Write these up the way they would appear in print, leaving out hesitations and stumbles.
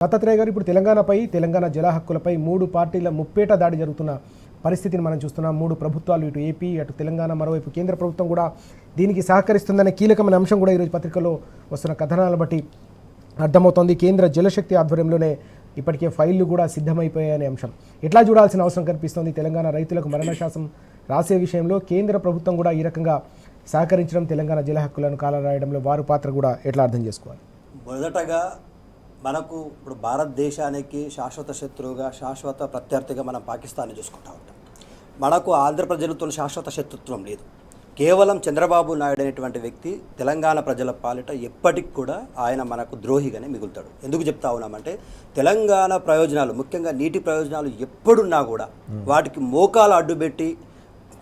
దత్తాత్రేయ గారు, ఇప్పుడు తెలంగాణ జల హక్కులపై మూడు పార్టీల ముప్పేట దాడి జరుగుతున్న పరిస్థితిని మనం చూస్తున్నాం. మూడు ప్రభుత్వాలు, ఇటు ఏపీ, అటు తెలంగాణ, మరోవైపు కేంద్ర ప్రభుత్వం కూడా దీనికి సహకరిస్తుందనే కీలకమైన అంశం కూడా ఈరోజు పత్రికలో వస్తున్న కథనాలను బట్టి అర్థమవుతోంది. కేంద్ర జలశక్తి ఆధ్వర్యంలోనే ఇప్పటికే ఫైళ్లు కూడా సిద్ధమైపోయాయనే అంశం ఎట్లా చూడాల్సిన అవసరం కనిపిస్తోంది. తెలంగాణ రైతులకు మరణశాసనం రాసే విషయంలో కేంద్ర ప్రభుత్వం కూడా ఈ రకంగా సహకరించడం, తెలంగాణ జల హక్కులను కాలరాయడంలో వారి పాత్ర కూడా ఎట్లా అర్థం చేసుకోవాలి? మొదటగా మనకు ఇప్పుడు భారతదేశానికి శాశ్వత శత్రువుగా, శాశ్వత ప్రత్యర్థిగా మనం పాకిస్తాన్ని చూసుకుంటూ ఉంటాం. మనకు ఆంధ్రప్రజలతో శాశ్వత శత్రుత్వం లేదు. కేవలం చంద్రబాబు నాయుడు అనేటువంటి వ్యక్తి తెలంగాణ ప్రజల పాలిట ఎప్పటికి కూడా ఆయన మనకు ద్రోహిగానే మిగులుతాడు. ఎందుకు చెప్తా ఉన్నామంటే, తెలంగాణ ప్రయోజనాలు, ముఖ్యంగా నీటి ప్రయోజనాలు ఎప్పుడున్నా కూడా వాటికి మోకాలు అడ్డుపెట్టి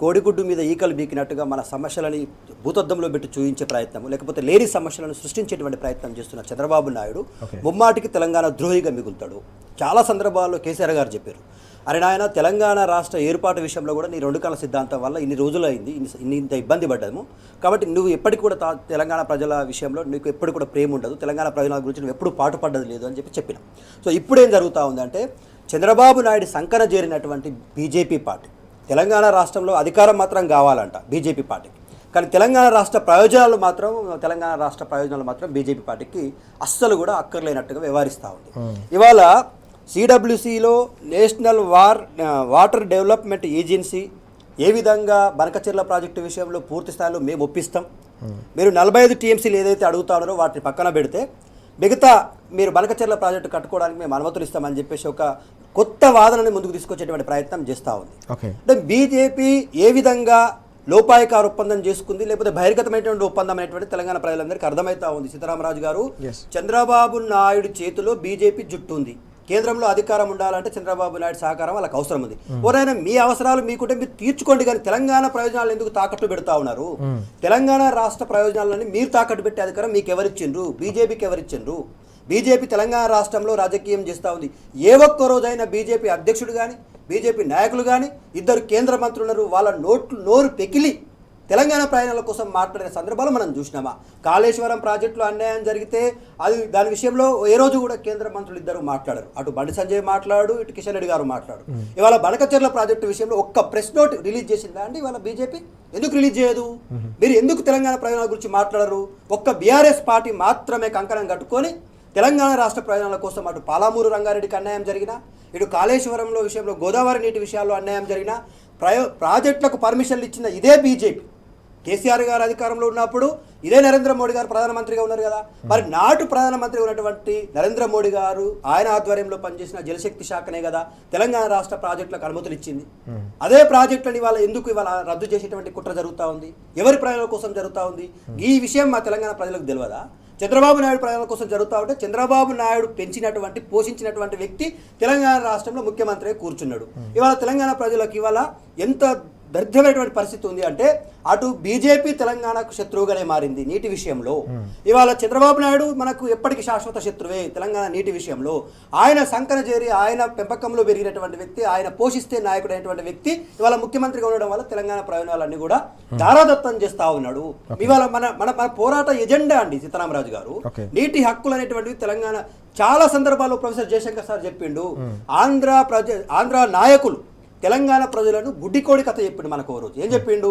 కోడిగుడ్డు మీద ఈకలు బీకినట్టుగా మన సమస్యలని భూతద్దంలో పెట్టి చూయించే ప్రయత్నం, లేకపోతే లేని సమస్యలను సృష్టించేటువంటి ప్రయత్నం చేస్తున్న చంద్రబాబు నాయుడు ముమ్మాటికి తెలంగాణ ద్రోహిగా మిగులుతాడు. చాలా సందర్భాల్లో కేసీఆర్ గారు చెప్పారు, అరే నాయన, తెలంగాణ రాష్ట్ర ఏర్పాటు విషయంలో కూడా నీ రెండు కాల సిద్ధాంతం వల్ల ఇన్ని రోజులు అయింది, ఇంత ఇబ్బంది పడ్డాము, కాబట్టి నువ్వు ఎప్పటికి కూడా తెలంగాణ ప్రజల విషయంలో నీకు ఎప్పుడు కూడా ప్రేమ ఉండదు, తెలంగాణ ప్రజల గురించి నువ్వు ఎప్పుడు పాటుపడ్డది లేదు అని చెప్పిన. సో ఇప్పుడేం జరుగుతూ ఉందంటే, చంద్రబాబు నాయుడు సంకన చేరినటువంటి బీజేపీ పార్టీ తెలంగాణ రాష్ట్రంలో అధికారం మాత్రం కావాలంట బీజేపీ పార్టీకి, కానీ తెలంగాణ రాష్ట్ర ప్రయోజనాలు మాత్రం బీజేపీ పార్టీకి అస్సలు కూడా అక్కర్లేనట్టుగా వ్యవహరిస్తూ ఉంది. ఇవాళ సిడబ్ల్యూసిలో నేషనల్ వాటర్ డెవలప్మెంట్ ఏజెన్సీ ఏ విధంగా బనకచెర్ల ప్రాజెక్టు విషయంలో పూర్తి స్థాయిలో మేము ఒప్పిస్తాం, మీరు 45 టీఎంసీలు ఏదైతే అడుగుతారో వాటిని పక్కన పెడితే మిగతా మీరు బనకచెర్ల ప్రాజెక్టు కట్టుకోవడానికి మేము అనుమతులు ఇస్తామని చెప్పేసి ఒక కొత్త వాదనని ముందుకు తీసుకొచ్చేటువంటి ప్రయత్నం చేస్తూ ఉంది. అంటే బీజేపీ ఏ విధంగా లోపాయకార ఒప్పందం చేసుకుంది, లేకపోతే బహిర్గతమైనటువంటి ఒప్పందం అనేటువంటి తెలంగాణ ప్రజలందరికీ అర్థమవుతా ఉంది. సీతారామరాజు గారు, చంద్రబాబు నాయుడు చేతిలో బీజేపీ జుట్టు ఉంది. కేంద్రంలో అధికారం ఉండాలంటే చంద్రబాబు నాయుడు సహకారం వాళ్ళకి అవసరం ఉంది. ఎవరైనా మీ అవసరాలు మీకుంటే మీరు తీర్చుకోండి, కానీ తెలంగాణ ప్రయోజనాలు ఎందుకు తాకట్టు పెడతా ఉన్నారు? తెలంగాణ రాష్ట్ర ప్రయోజనాలని మీరు తాకట్టు పెట్టే అధికారం మీకు ఎవరిచ్చిండ్రు? బీజేపీకి ఎవరిచ్చిండ్రు? బీజేపీ తెలంగాణ రాష్ట్రంలో రాజకీయం చేస్తూ ఉంది. ఏ ఒక్క రోజైనా బీజేపీ అధ్యక్షుడు కానీ, బీజేపీ నాయకులు కానీ, ఇద్దరు కేంద్ర మంత్రులు ఉన్నారు, వాళ్ళ నోరు పెకిలి తెలంగాణ ప్రయాణాల కోసం మాట్లాడిన సందర్భాలు మనం చూసినామా? కాళేశ్వరం ప్రాజెక్టులో అన్యాయం జరిగితే దాని విషయంలో ఏ రోజు కూడా కేంద్ర మంత్రులు ఇద్దరు మాట్లాడారు. అటు బండి సంజయ్ మాట్లాడు, ఇటు కిషన్ రెడ్డి గారు మాట్లాడు. ఇవాళ బనకచెర్ల ప్రాజెక్టు విషయంలో ఒక్క ప్రెస్ నోట్ రిలీజ్ చేసిందా అండి ఇవాళ బీజేపీ? ఎందుకు రిలీజ్ చేయదు? మీరు ఎందుకు తెలంగాణ ప్రయోజనాల గురించి మాట్లాడరు? ఒక్క బీఆర్ఎస్ పార్టీ మాత్రమే కంకణం కట్టుకొని తెలంగాణ రాష్ట్ర ప్రయోజనాల కోసం అటు పాలమూరు రంగారెడ్డికి అన్యాయం జరిగినా, ఇటు కాళేశ్వరంలో విషయంలో గోదావరి నీటి విషయాల్లో అన్యాయం జరిగినా, ప్రాజెక్టులకు పర్మిషన్లు ఇచ్చిన ఇదే బీజేపీ. కేసీఆర్ గారు అధికారంలో ఉన్నప్పుడు ఇదే నరేంద్ర మోడీ గారు ప్రధానమంత్రిగా ఉన్నారు కదా. మరి నాటు ప్రధానమంత్రి ఉన్నటువంటి నరేంద్ర మోడీ గారు ఆయన ఆధ్వర్యంలో పనిచేసిన జలశక్తి శాఖనే కదా తెలంగాణ రాష్ట్ర ప్రాజెక్టులకు అనుమతులు ఇచ్చింది. అదే ప్రాజెక్టులను ఇవాళ రద్దు చేసేటువంటి కుట్ర జరుగుతూ ఉంది. ఎవరి ప్రయోజనాల కోసం జరుగుతూ ఉంది? ఈ విషయం మా తెలంగాణ ప్రజలకు తెలియదా? చంద్రబాబు నాయుడు ప్రజల కోసం జరుగుతూ ఉంటే చంద్రబాబు నాయుడు పోషించినటువంటి వ్యక్తి తెలంగాణ రాష్ట్రంలో ముఖ్యమంత్రి కూర్చున్నాడు. ఇవాళ తెలంగాణ ప్రజలకు ఇవాళ ఎంత దరిద్రమైనటువంటి పరిస్థితి ఉంది అంటే, అటు బీజేపీ తెలంగాణకు శత్రువుగానే మారింది నీటి విషయంలో. ఇవాళ చంద్రబాబు నాయుడు మనకు ఎప్పటికీ శాశ్వత శత్రువే తెలంగాణ నీటి విషయంలో. ఆయన సంకన చేరి, ఆయన పెంపకంలో పెరిగినటువంటి వ్యక్తి, ఆయన పోషిస్తే నాయకుడైనటువంటి వ్యక్తి ఇవాళ ముఖ్యమంత్రిగా ఉండడం వల్ల తెలంగాణ ప్రయోజనాలన్నీ కూడా దారాదత్తం చేస్తా ఉన్నాడు. ఇవాళ మన పోరాట ఎజెండా అండి సీతారామరాజు గారు. నీటి హక్కులు అనేటువంటివి తెలంగాణ చాలా సందర్భాల్లో ప్రొఫెసర్ జయశంకర్ సార్ చెప్పిండు. ఆంధ్ర నాయకులు తెలంగాణ ప్రజలను గుడ్డికోడి కథ చెప్పిండు మనకు. ఓ రోజు ఏం చెప్పిండు?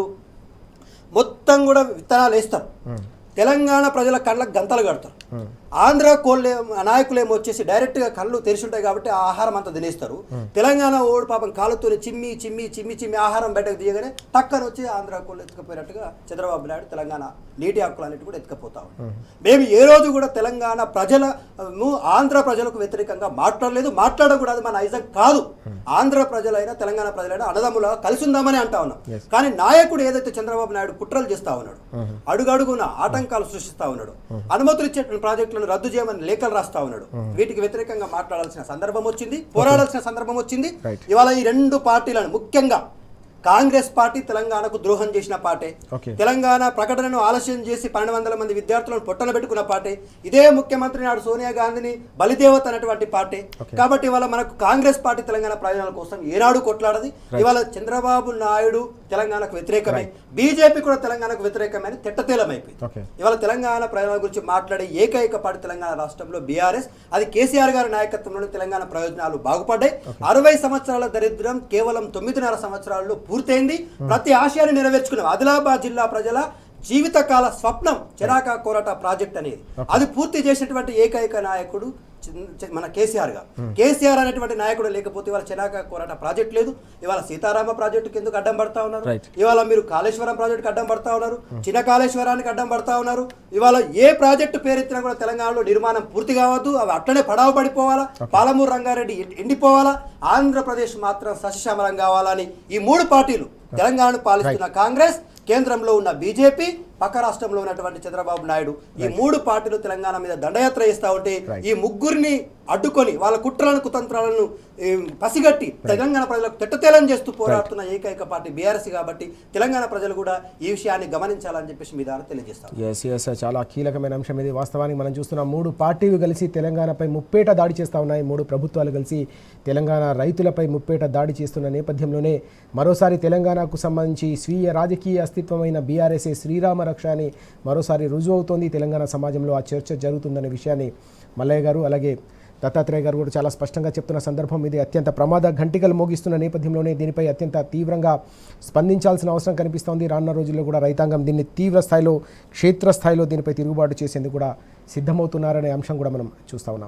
మొత్తం కూడా విత్తనాలు వేస్తారు, తెలంగాణ ప్రజల కళ్ళకు గంతలు కడతారు. ఆంధ్ర నాయకులు ఏమో వచ్చేసి డైరెక్ట్గా కళ్ళు తెరిచి ఉంటాయి కాబట్టి ఆ ఆహారం అంతా తినేస్తారు. తెలంగాణ ఓడి పాపం కాళ్ళతో చిమ్మి ఆహారం బయటకు తీయగానే టక్కన వచ్చి ఆంధ్ర కోళ్ళు ఎత్తుకపోయినట్టుగా చంద్రబాబు నాయుడు తెలంగాణ నీటి హక్కులు అన్నిటి కూడా ఎత్తుకపోతా ఉంటాం. మేము ఏ రోజు కూడా తెలంగాణ ఆంధ్ర ప్రజలకు వ్యతిరేకంగా మాట్లాడకూడదు, మన నైజం కాదు. ఆంధ్ర ప్రజలైనా తెలంగాణ ప్రజలైనా అన్నదమ్ములా కలిసి ఉందామని అంటా ఉన్నాం. కానీ నాయకుడు ఏదైతే చంద్రబాబు నాయుడు కుట్రలు చేస్తా ఉన్నాడు, అడుగడుగున ఆటంకాలు సృష్టిస్తా ఉన్నాడు, అనుమతులు ఇచ్చేటువంటి ప్రాజెక్టులను రద్దు చేయమని లేఖలు రాస్తా ఉన్నాడు. వీటికి వ్యతిరేకంగా మాట్లాడాల్సిన సందర్భం వచ్చింది, పోరాడాల్సిన సందర్భం వచ్చింది. ఇవాళ ఈ రెండు పార్టీలను, ముఖ్యంగా కాంగ్రెస్ పార్టీ తెలంగాణకు ద్రోహం చేసిన పార్టీ, తెలంగాణ ప్రకటనను ఆలస్యం చేసి 1200 మంది విద్యార్థులను పొట్టన పెట్టుకున్న పార్టీ, ఇదే ముఖ్యమంత్రి నాడు సోనియా గాంధీని బలిదేవత అనేటువంటి పార్టీ. కాబట్టి ఇవాళ మనకు కాంగ్రెస్ పార్టీ తెలంగాణ ప్రయోజనాల కోసం ఏనాడు కొట్లాడది. ఇవాళ చంద్రబాబు నాయుడు తెలంగాణకు వ్యతిరేకమే, బీజేపీ కూడా తెలంగాణకు వ్యతిరేకమే అని తెట్టతేలమైపోయింది. ఓకే. ఇవాళ తెలంగాణ ప్రయోజనాల గురించి మాట్లాడే ఏకైక పార్టీ తెలంగాణ రాష్ట్రంలో బీఆర్ఎస్. అది కేసీఆర్ గారి నాయకత్వంలోనే తెలంగాణ ప్రయోజనాలు బాగుపడ్డాయి. 60 సంవత్సరాల దరిద్రం కేవలం 9.5 సంవత్సరాల్లో పూర్తయింది. ప్రతి ఆశయాన్ని నెరవేర్చుకున్నాం. ఆదిలాబాద్ జిల్లా ప్రజల జీవితకాల స్వప్నం చెరాక కోరట ప్రాజెక్ట్ అనేది, అది పూర్తి చేసినటువంటి ఏకైక నాయకుడు మన కేసీఆర్ గారు. కేసీఆర్ అనేటువంటి నాయకుడు లేకపోతే ఇవాళ చెరాక కోరట ప్రాజెక్ట్ లేదు. ఇవాళ సీతారామ ప్రాజెక్టుకి ఎందుకు అడ్డం పడతా ఉన్నారు? ఇవాళ మీరు కాళేశ్వరం ప్రాజెక్టుకి అడ్డం పడతా ఉన్నారు, చిన్న కాళేశ్వరానికి అడ్డం పడతా ఉన్నారు. ఇవాళ ఏ ప్రాజెక్టు పేరెత్తినా కూడా తెలంగాణలో నిర్మాణం పూర్తి కావద్దు, అవి అట్లనే పడావు పడిపోవాలా, పాలమూరు రంగారెడ్డి ఎండిపోవాలా, ఆంధ్రప్రదేశ్ మాత్రం సస్యశ్యామలం కావాలని ఈ 3 పార్టీలు, తెలంగాణను పాలిస్తున్న కాంగ్రెస్, కేంద్రంలో ఉన్న బీజేపీ, పక్క రాష్ట్రంలో ఉన్నటువంటి చంద్రబాబు నాయుడు, ఈ 3 పార్టీలు తెలంగాణ మీద దండయాత్ర చేస్తూ ఉంటే ఈ ముగ్గురిని అడ్డుకొని వాళ్ళ కుట్రలను కుతంత్రాలను పసిగట్టి తెలంగాణ ప్రజలకు తెట్టతేలం చేస్తూ పోరాడుతున్న ఏకైక పార్టీ బీఆర్ఎస్ కాబట్టి తెలంగాణ ప్రజలు కూడా ఈ విషయాన్ని గమనించాలని చెప్పేసి మీ ద్వారా తెలియజేస్తారు. ఎస్ చాలా కీలకమైన అంశం ఇది. వాస్తవానికి మనం చూస్తున్న 3 పార్టీలు కలిసి తెలంగాణపై ముప్పేట దాడి చేస్తూ ఉన్నాయి. 3 ప్రభుత్వాలు కలిసి తెలంగాణ రైతులపై ముప్పేట దాడి చేస్తున్న నేపథ్యంలోనే మరోసారి తెలంగాణకు సంబంధించి స్వీయ రాజకీయ అస్తిత్వమైన బీఆర్ఎస్ఏ శ్రీరామ రక్ష అని మరోసారి రుజువు అవుతోంది. తెలంగాణ సమాజంలో ఆ చర్చ జరుగుతుందనే విషయాన్ని మల్లయ్య గారు అలాగే దత్తాత్రేయ గారు కూడా చాలా స్పష్టంగా చెప్తున్న సందర్భం ఇది. అత్యంత ప్రమాద ఘంటికలు మోగిస్తున్న నేపథ్యంలోనే దీనిపై అత్యంత తీవ్రంగా స్పందించాల్సిన అవసరం కనిపిస్తోంది. రానున్న రోజుల్లో కూడా రైతాంగం దీన్ని తీవ్ర స్థాయిలో క్షేత్రస్థాయిలో దీనిపై తిరుగుబాటు చేసేందుకు కూడా సిద్ధమవుతున్నారనే అంశం కూడా మనం చూస్తూ ఉన్నాం.